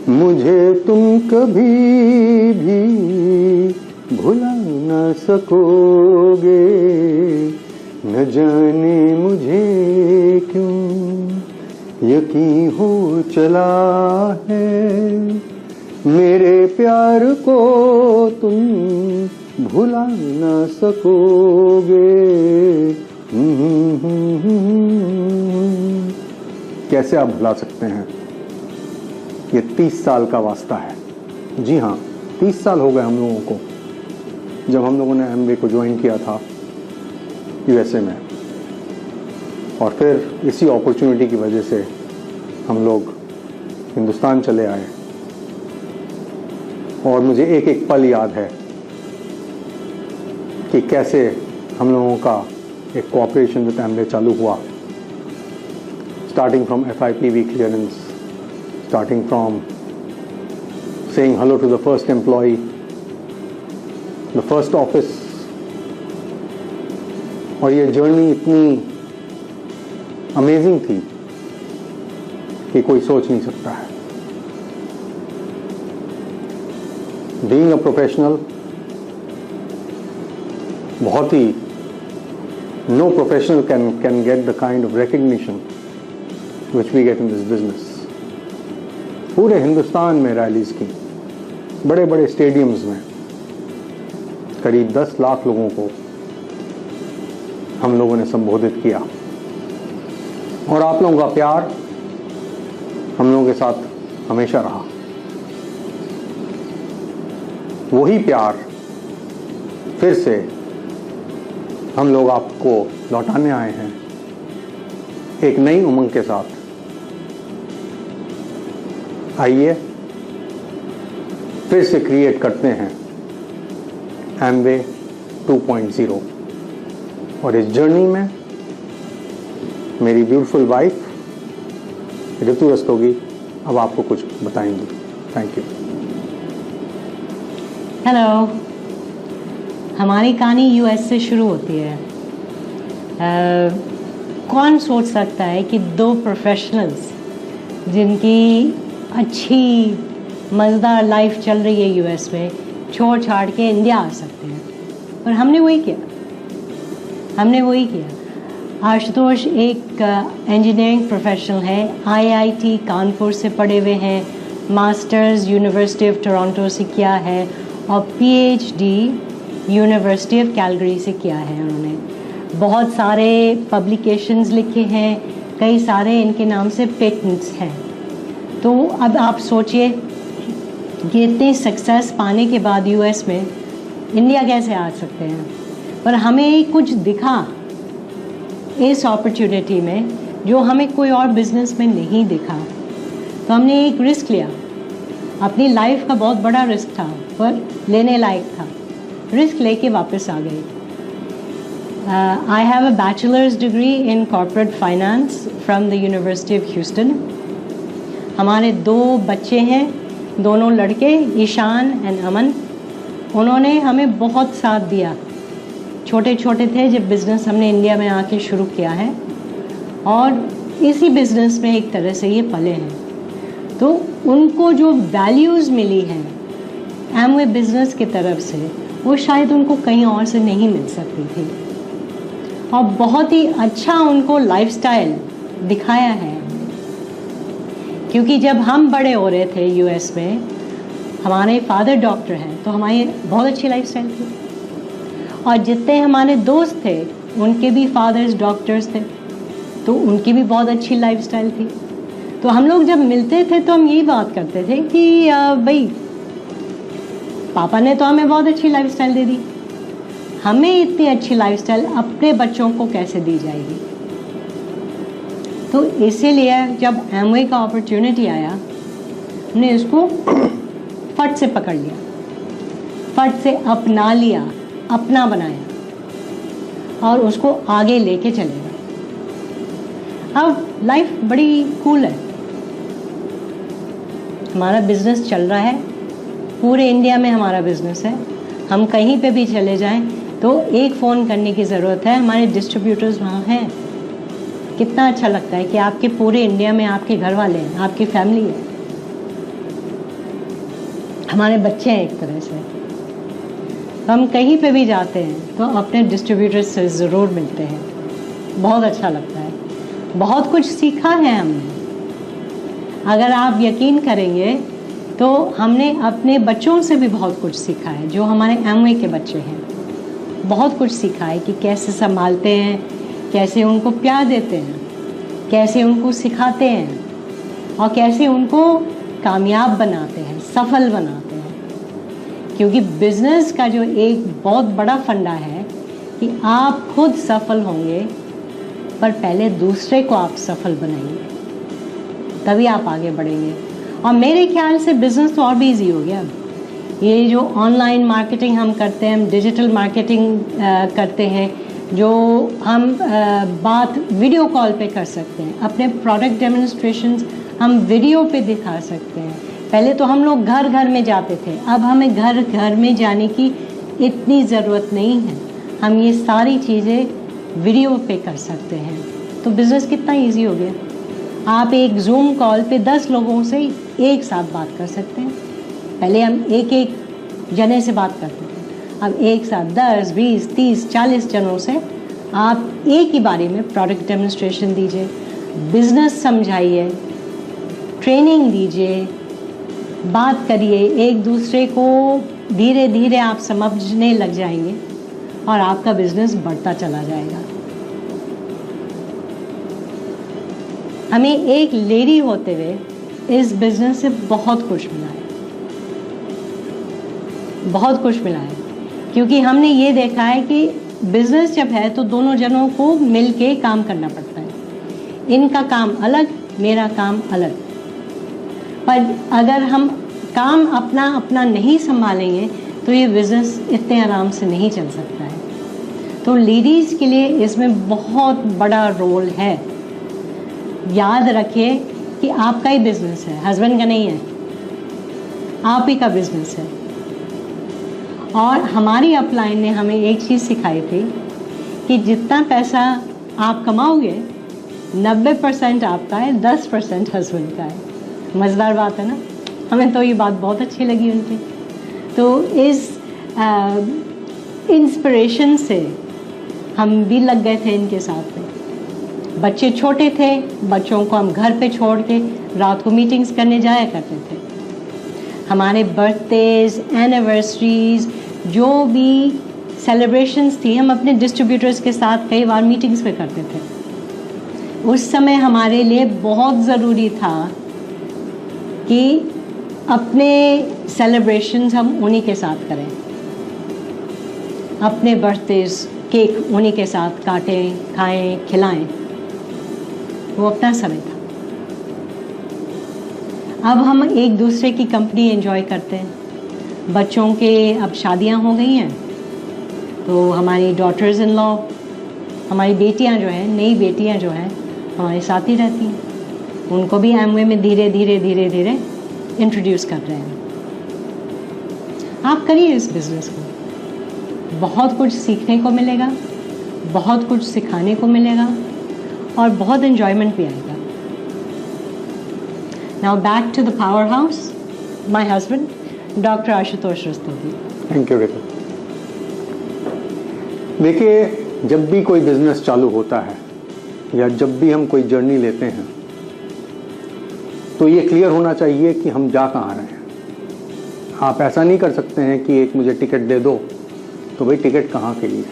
मुझे तुम कभी भी भुला न सकोगे, न जाने मुझे क्यों यकीन हो चला है, मेरे प्यार को तुम भुला न सकोगे। कैसे आप भुला सकते हैं? ये 30 साल का वास्ता है। जी हाँ, 30 साल हो गए हम लोगों को जब हम लोगों ने एमवे को ज्वाइन किया था यूएसए में, और फिर इसी अपॉर्चुनिटी की वजह से हम लोग हिंदुस्तान चले आए। और मुझे एक एक पल याद है कि कैसे हम लोगों का एक कोऑपरेशन विद एमवे चालू हुआ, starting from FIPV clearance, starting from saying hello to the first employee, the first office। और ये जर्नी इतनी अमेजिंग थी कि कोई सोच नहीं सकता है। Being a professional, बहुत ही no professional can get the kind of recognition which we get in this business। पूरे हिंदुस्तान में रैलीज की, बड़े बड़े स्टेडियम्स में करीब 10 लाख लोगों को हम लोगों ने संबोधित किया, और आप लोगों का प्यार हम लोगों के साथ हमेशा रहा। वही प्यार फिर से हम लोग आपको लौटाने आए हैं एक नई उमंग के साथ। आइए फिर से क्रिएट करते हैं एमवे 2.0। और इस जर्नी में मेरी ब्यूटीफुल वाइफ ऋतु रस्तोगी अब आपको कुछ बताएंगी। Thank you. हेलो, हमारी कहानी यूएस से शुरू होती है। कौन सोच सकता है कि दो प्रोफेशनल्स जिनकी अच्छी मज़ेदार लाइफ चल रही है यूएस में, छोड़ छाड़ के इंडिया आ सकते हैं। और हमने वही किया। आशुतोष एक इंजीनियरिंग प्रोफेशनल है, IIT कानपुर से पढ़े हुए हैं, मास्टर्स यूनिवर्सिटी ऑफ टोरंटो से किया है, और PhD यूनिवर्सिटी ऑफ कैलगरी से किया है। उन्होंने बहुत सारे पब्लिकेशंस लिखे हैं, कई सारे इनके नाम से पेटेंट्स हैं। तो अब आप सोचिए कि इतनी सक्सेस पाने के बाद यूएस में इंडिया कैसे आ सकते हैं। पर हमें कुछ दिखा इस अपॉर्चुनिटी में जो हमें कोई और बिजनेस में नहीं दिखा, तो हमने एक रिस्क लिया। अपनी लाइफ का बहुत बड़ा रिस्क था, पर लेने लायक था। रिस्क लेके वापस आ गए। I have a bachelors degree in corporate finance from the university of Houston. हमारे 2 बच्चे हैं, दोनों लड़के, ईशान एंड अमन। उन्होंने हमें बहुत साथ दिया। छोटे छोटे थे जब बिज़नेस हमने इंडिया में आके शुरू किया है, और इसी बिज़नेस में एक तरह से ये पले हैं। तो उनको जो वैल्यूज़ मिली हैं एमवे बिज़नेस की तरफ से, वो शायद उनको कहीं और से नहीं मिल सकती थी। और बहुत ही अच्छा उनको लाइफस्टाइल दिखाया है, क्योंकि जब हम बड़े हो रहे थे यूएस में, हमारे फादर डॉक्टर हैं, तो हमारी बहुत अच्छी लाइफस्टाइल थी। और जितने हमारे दोस्त थे उनके भी फादर्स डॉक्टर्स थे, तो उनकी भी बहुत अच्छी लाइफस्टाइल थी। तो हम लोग जब मिलते थे तो हम यही बात करते थे कि भाई पापा ने तो हमें बहुत अच्छी लाइफस्टाइल दे दी, हमें इतनी अच्छी लाइफस्टाइल अपने बच्चों को कैसे दी जाएगी। तो इसीलिए जब एमवे का अपॉर्चुनिटी आया, हमने इसको फट से पकड़ लिया, फट से अपना लिया, अपना बनाया और उसको आगे लेके चले गए। अब लाइफ बड़ी कूल है, हमारा बिजनेस चल रहा है, पूरे इंडिया में हमारा बिजनेस है। हम कहीं पे भी चले जाएं तो एक फ़ोन करने की ज़रूरत है, हमारे डिस्ट्रीब्यूटर्स वहाँ हैं। कितना अच्छा लगता है कि आपके पूरे इंडिया में आपके घर वाले हैं, आपकी फैमिली है। हमारे बच्चे हैं एक तरह से। हम कहीं पे भी जाते हैं तो अपने डिस्ट्रीब्यूटर से ज़रूर मिलते हैं, बहुत अच्छा लगता है, बहुत कुछ सीखा है हमने। अगर आप यकीन करेंगे तो हमने अपने बच्चों से भी बहुत कुछ सीखा है, जो हमारे एमवे के बच्चे हैं। बहुत कुछ सीखा है कि कैसे संभालते हैं, कैसे उनको प्यार देते हैं, कैसे उनको सिखाते हैं और कैसे उनको कामयाब बनाते हैं, सफल बनाते हैं। क्योंकि बिजनेस का जो एक बहुत बड़ा फंडा है कि आप खुद सफल होंगे, पर पहले दूसरे को आप सफल बनाइए, तभी आप आगे बढ़ेंगे। और मेरे ख्याल से बिजनेस तो और भी इजी हो गया अब। ये जो ऑनलाइन मार्केटिंग हम करते हैं, हम डिजिटल मार्केटिंग करते हैं, जो हम बात वीडियो कॉल पे कर सकते हैं, अपने प्रोडक्ट डेमोन्स्ट्रेशंस हम वीडियो पे दिखा सकते हैं। पहले तो हम लोग घर घर में जाते थे, अब हमें घर घर में जाने की इतनी ज़रूरत नहीं है, हम ये सारी चीज़ें वीडियो पे कर सकते हैं। तो बिज़नेस कितना इजी हो गया। आप एक जूम कॉल पे 10 लोगों से एक साथ बात कर सकते हैं। पहले हम एक एक जने से बात करते थे, अब एक साथ 10, 20, 30, 40 जनों से आप एक ही बारे में प्रोडक्ट डेमोन्स्ट्रेशन दीजिए, बिजनेस समझाइए, ट्रेनिंग दीजिए, बात करिए, एक दूसरे को धीरे धीरे आप समझने लग जाएंगे और आपका बिजनेस बढ़ता चला जाएगा। हमें एक लेडी होते हुए इस बिजनेस से बहुत कुछ मिला है, बहुत कुछ मिला है। क्योंकि हमने ये देखा है कि बिजनेस जब है तो दोनों जनों को मिल के काम करना पड़ता है। इनका काम अलग, मेरा काम अलग। पर अगर हम काम अपना अपना नहीं संभालेंगे तो ये बिजनेस इतने आराम से नहीं चल सकता है। तो लेडीज़ के लिए इसमें बहुत बड़ा रोल है। याद रखिए कि आपका ही बिजनेस है, हस्बैंड का नहीं है, आप ही का बिजनेस है। और हमारी अपलाइन ने हमें एक चीज़ सिखाई थी कि जितना पैसा आप कमाओगे 90% आपका है, 10% हस्बैंड का है। मज़ेदार बात है ना। हमें तो ये बात बहुत अच्छी लगी उनकी। तो इस इंस्पिरेशन से हम भी लग गए थे इनके साथ में। बच्चे छोटे थे, बच्चों को हम घर पे छोड़ के रात को मीटिंग्स करने जाया करते थे। हमारे बर्थडेज, एनिवर्सरीज, जो भी सेलिब्रेशंस थी, हम अपने डिस्ट्रीब्यूटर्स के साथ कई बार मीटिंग्स पे करते थे। उस समय हमारे लिए बहुत ज़रूरी था कि अपने सेलिब्रेशंस हम उन्हीं के साथ करें, अपने बर्थडेज केक उन्हीं के साथ काटें, खाएं, खिलाएं। वो अपना समय था। अब हम एक दूसरे की कंपनी एंजॉय करते हैं। बच्चों के अब शादियां हो गई हैं तो हमारी डॉटर्स इन लॉ, हमारी बेटियां जो हैं, नई बेटियां जो हैं, हमारे साथ ही रहती हैं। उनको भी एमवे में धीरे धीरे धीरे धीरे इंट्रोड्यूस कर रहे हैं। आप करिए इस बिज़नेस को, बहुत कुछ सीखने को मिलेगा, बहुत कुछ सिखाने को मिलेगा और बहुत एंजॉयमेंट भी आएगा। Now back to the power house, my husband doctor Ashutosh Rastogi. Thank you Rekha. देखिए, जब भी कोई बिजनेस चालू होता है या जब भी हम कोई जर्नी लेते हैं तो ये क्लियर होना चाहिए कि हम जा कहाँ रहे हैं। आप ऐसा नहीं कर सकते हैं कि एक मुझे टिकट दे दो, तो भाई टिकट कहाँ के लिए।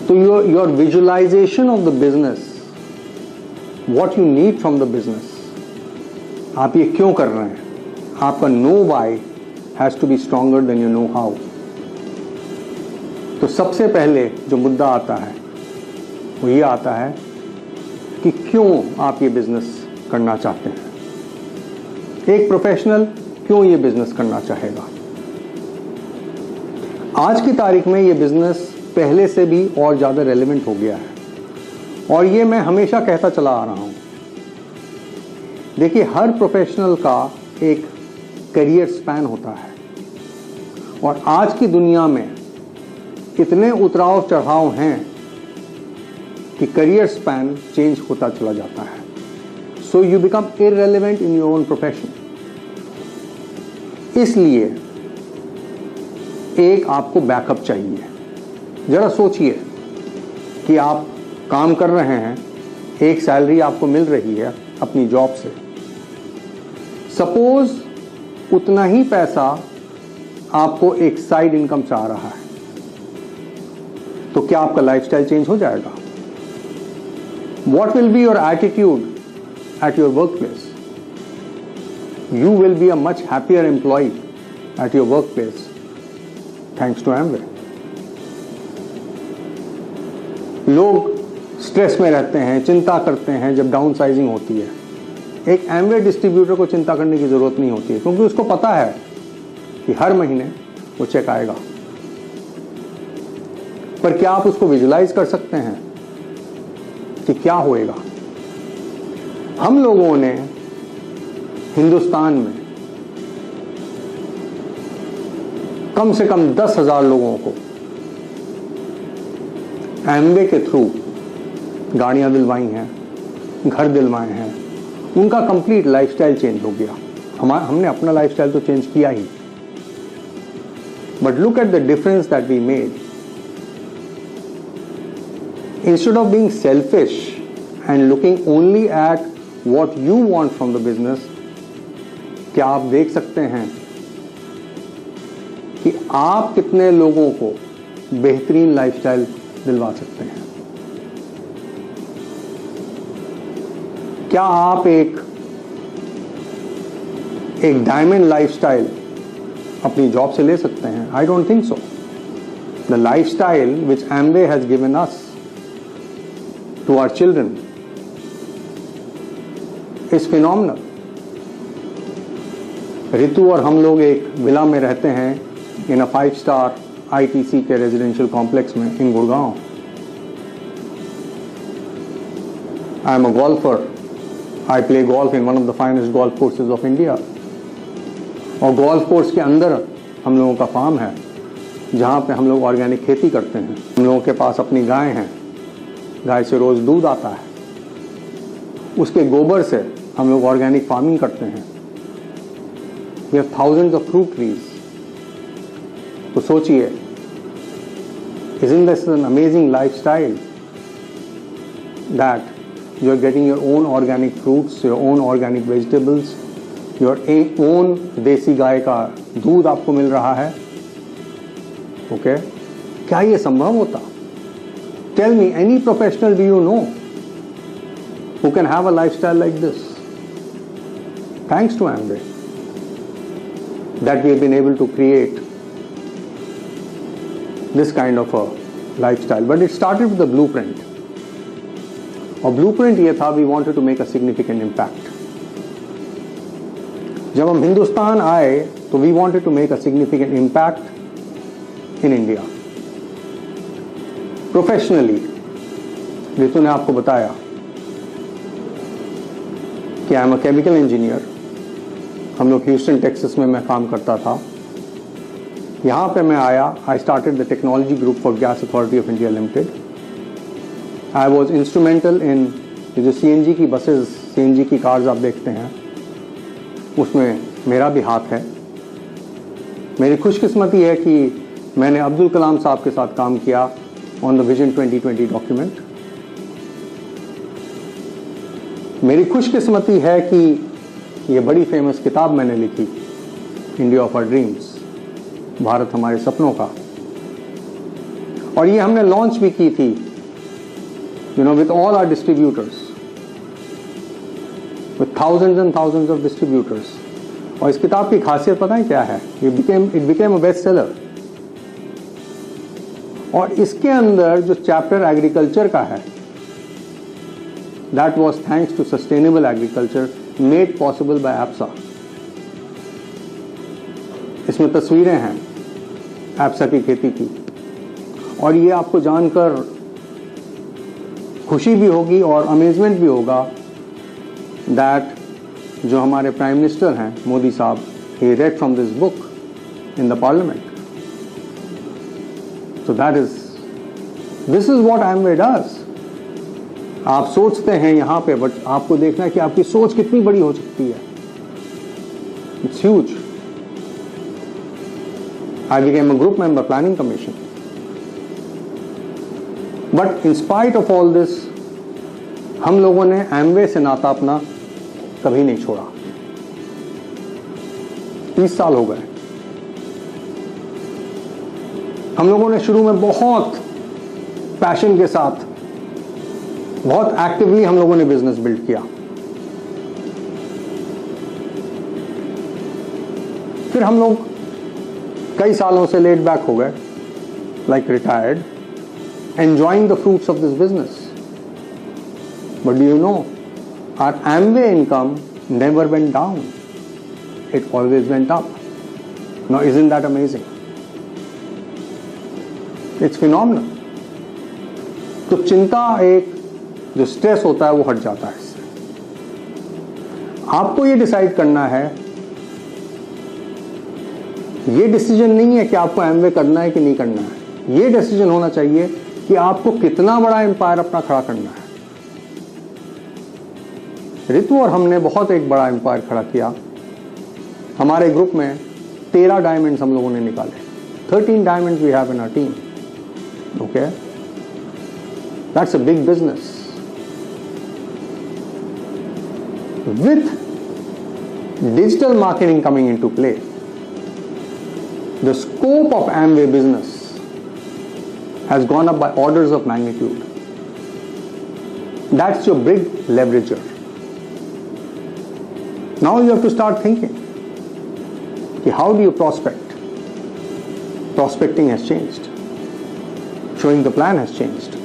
तो your visualization of the business, what you need from the business, आप ये क्यों कर रहे हैं, आपका know why has to be stronger than your know how. तो सबसे पहले जो मुद्दा आता है वो ये आता है कि क्यों आप ये बिजनेस करना चाहते हैं। एक प्रोफेशनल क्यों ये बिजनेस करना चाहेगा। आज की तारीख में ये बिजनेस पहले से भी और ज़्यादा रेलेवेंट हो गया है और ये मैं हमेशा कहता चला आ रहा हूँ। देखिए, हर प्रोफेशनल का एक करियर स्पैन होता है और आज की दुनिया में इतने उतराव चढ़ाव हैं कि करियर स्पैन चेंज होता चला जाता है। So you become irrelevant in your own profession. इसलिए एक आपको बैकअप चाहिए। जरा सोचिए कि आप काम कर रहे हैं, एक सैलरी आपको मिल रही है अपनी जॉब से, सपोज उतना ही पैसा आपको एक साइड इनकम से आ रहा है, तो क्या आपका लाइफस्टाइल चेंज हो जाएगा? What will be your attitude at your workplace? You will be a much happier employee at your workplace thanks to Amway. लोग स्ट्रेस में रहते हैं, चिंता करते हैं जब डाउन साइजिंग होती है। एक एमवे डिस्ट्रीब्यूटर को चिंता करने की जरूरत नहीं होती है, क्योंकि उसको पता है कि हर महीने वो चेक आएगा। पर क्या आप उसको विजुलाइज कर सकते हैं कि क्या होएगा? हम लोगों ने हिंदुस्तान में कम से कम 10,000 लोगों को एमवे के थ्रू गाड़ियां दिलवाई हैं, घर दिलवाए हैं, उनका कंप्लीट लाइफस्टाइल चेंज हो गया। हमने अपना लाइफस्टाइल तो चेंज किया ही, but look at the difference that we made. Instead of being selfish and looking only at what you want from the business, क्या आप देख सकते हैं कि आप कितने लोगों को बेहतरीन लाइफस्टाइल दिलवा सकते हैं? क्या आप एक डायमंड लाइफस्टाइल अपनी जॉब से ले सकते हैं? I don't think so. The lifestyle which Amway has given us to our children is phenomenal. Ritu और हम लोग एक विला में रहते हैं इन अ 5-star ITC के रेजिडेंशियल कॉम्प्लेक्स में इन Gurgaon. I am a golfer. I play golf in one of the finest golf courses of India. और गोल्फ कोर्स के अंदर हम लोगों का फार्म है, जहाँ पे हम लोग ऑर्गेनिक खेती करते हैं। हम लोगों के पास अपनी गाय हैं, गाय से रोज दूध आता है, उसके गोबर से हम लोग ऑर्गेनिक फार्मिंग करते हैं। We have thousands of fruit trees. तो सोचिए, isn't this an amazing lifestyle that you are getting your own organic fruits, your own organic vegetables, your own देसी गाय का दूध आपको मिल रहा है? ओके, क्या ये संभव होता? Tell me, any professional do you know who can have a lifestyle like this? Thanks to Amway, that we have been able to create this kind of a lifestyle. But it started with the blueprint. और blueprint ये था, we wanted to make a significant impact. जब हम हिंदुस्तान आए तो we wanted to make a significant impact in India. Professionally Ritu ने आपको बताया कि I am a chemical engineer. हम लोग ह्यूस्टन टेक्सास में मैं काम करता था। यहाँ पे मैं आया, I started the technology group for gas authority of India limited. I was instrumental in जो CNG की बसेस, CNG की कार्स आप देखते हैं, उसमें मेरा भी हाथ है। मेरी खुशकिस्मती है कि मैंने अब्दुल कलाम साहब के साथ काम किया on the Vision 2020 document. मेरी खुशकिस्मती है कि ये बड़ी फेमस किताब मैंने लिखी, India of our dreams, Bharat हमारे सपनों का, और ये हमने लॉन्च भी की थी, with all our distributors, with thousands and thousands of distributors. और इस किताब की खासियत पता है क्या है? It became a bestseller. और इसके अंदर जो चैप्टर एग्रीकल्चर का है, that was thanks to sustainable agriculture made possible by APSA. इसमें तस्वीरें हैं एप्सा की खेती की, और ये आपको जानकर खुशी भी होगी और अमेजमेंट भी होगा दैट जो हमारे प्राइम मिनिस्टर हैं मोदी साहब, he read from this book in the parliament. So this is what Amway does. आप सोचते हैं यहाँ पे, बट आपको देखना है कि आपकी सोच कितनी बड़ी हो सकती है। It's huge. I became a group member, planning commission. But in spite of all this, हम लोगों ने एमवे से नाता अपना कभी नहीं छोड़ा। 30 साल हो गए। हम लोगों ने शुरू में बहुत पैशन के साथ, बहुत एक्टिवली हम लोगों ने बिजनेस बिल्ड किया। फिर हम लोग कई सालों से लेट बैक हो गए, like retired, enjoying the fruits of this business. But do you know, our Amway income never went down. It always went up. Now, isn't that amazing? It's phenomenal. तो चिंता, एक जो स्ट्रेस होता है वो हट जाता है इससे। आपको ये डिसाइड करना है, ये डिसीजन नहीं है कि आपको एमवे करना है कि नहीं करना है। ये डिसीजन होना चाहिए कि आपको कितना बड़ा एम्पायर अपना खड़ा करना है। ऋतु और हमने बहुत एक बड़ा एम्पायर खड़ा किया। हमारे ग्रुप में 13 डायमंड्स हम लोगों ने निकाले। 13 diamonds we have in our team. Okay, that's a big business. With digital marketing coming into play, the scope of Amway business has gone up by orders of magnitude. That's your big leverager. Now you have to start thinking, how do you prospect? Prospecting has changed. Showing the plan has changed.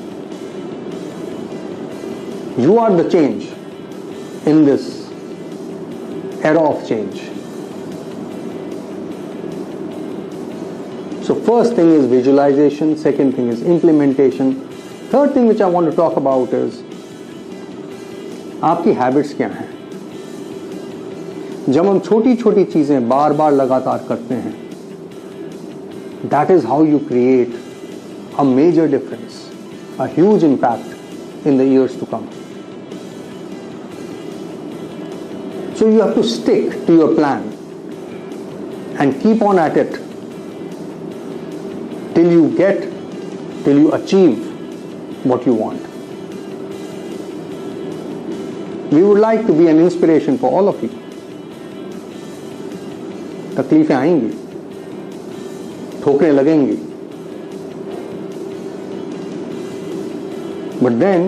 You are the change in this era of change. So first thing is visualization, second thing is implementation, third thing which I want to talk about is आपकी habits क्या हैं। जब हम छोटी छोटी चीजें बार बार लगातार करते हैं, that is how you create a major difference, a huge impact in the years to come. So you have to stick to your plan and keep on at it till you achieve what you want. We would like to be an inspiration for all of you. तकलीफें आएंगी, ठोकरें लगेंगी, but then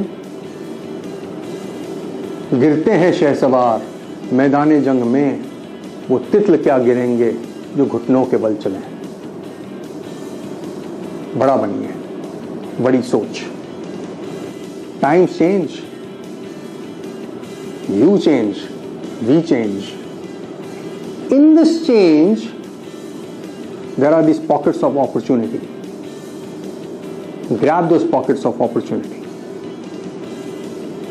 गिरते हैं शहसवार मैदाने जंग में, वो तितल क्या गिरेंगे जो घुटनों के बल चले। बड़ा बनिए, बड़ी सोच। Times change, you change, we change. In this change, there are these pockets of opportunity. Grab those pockets of opportunity.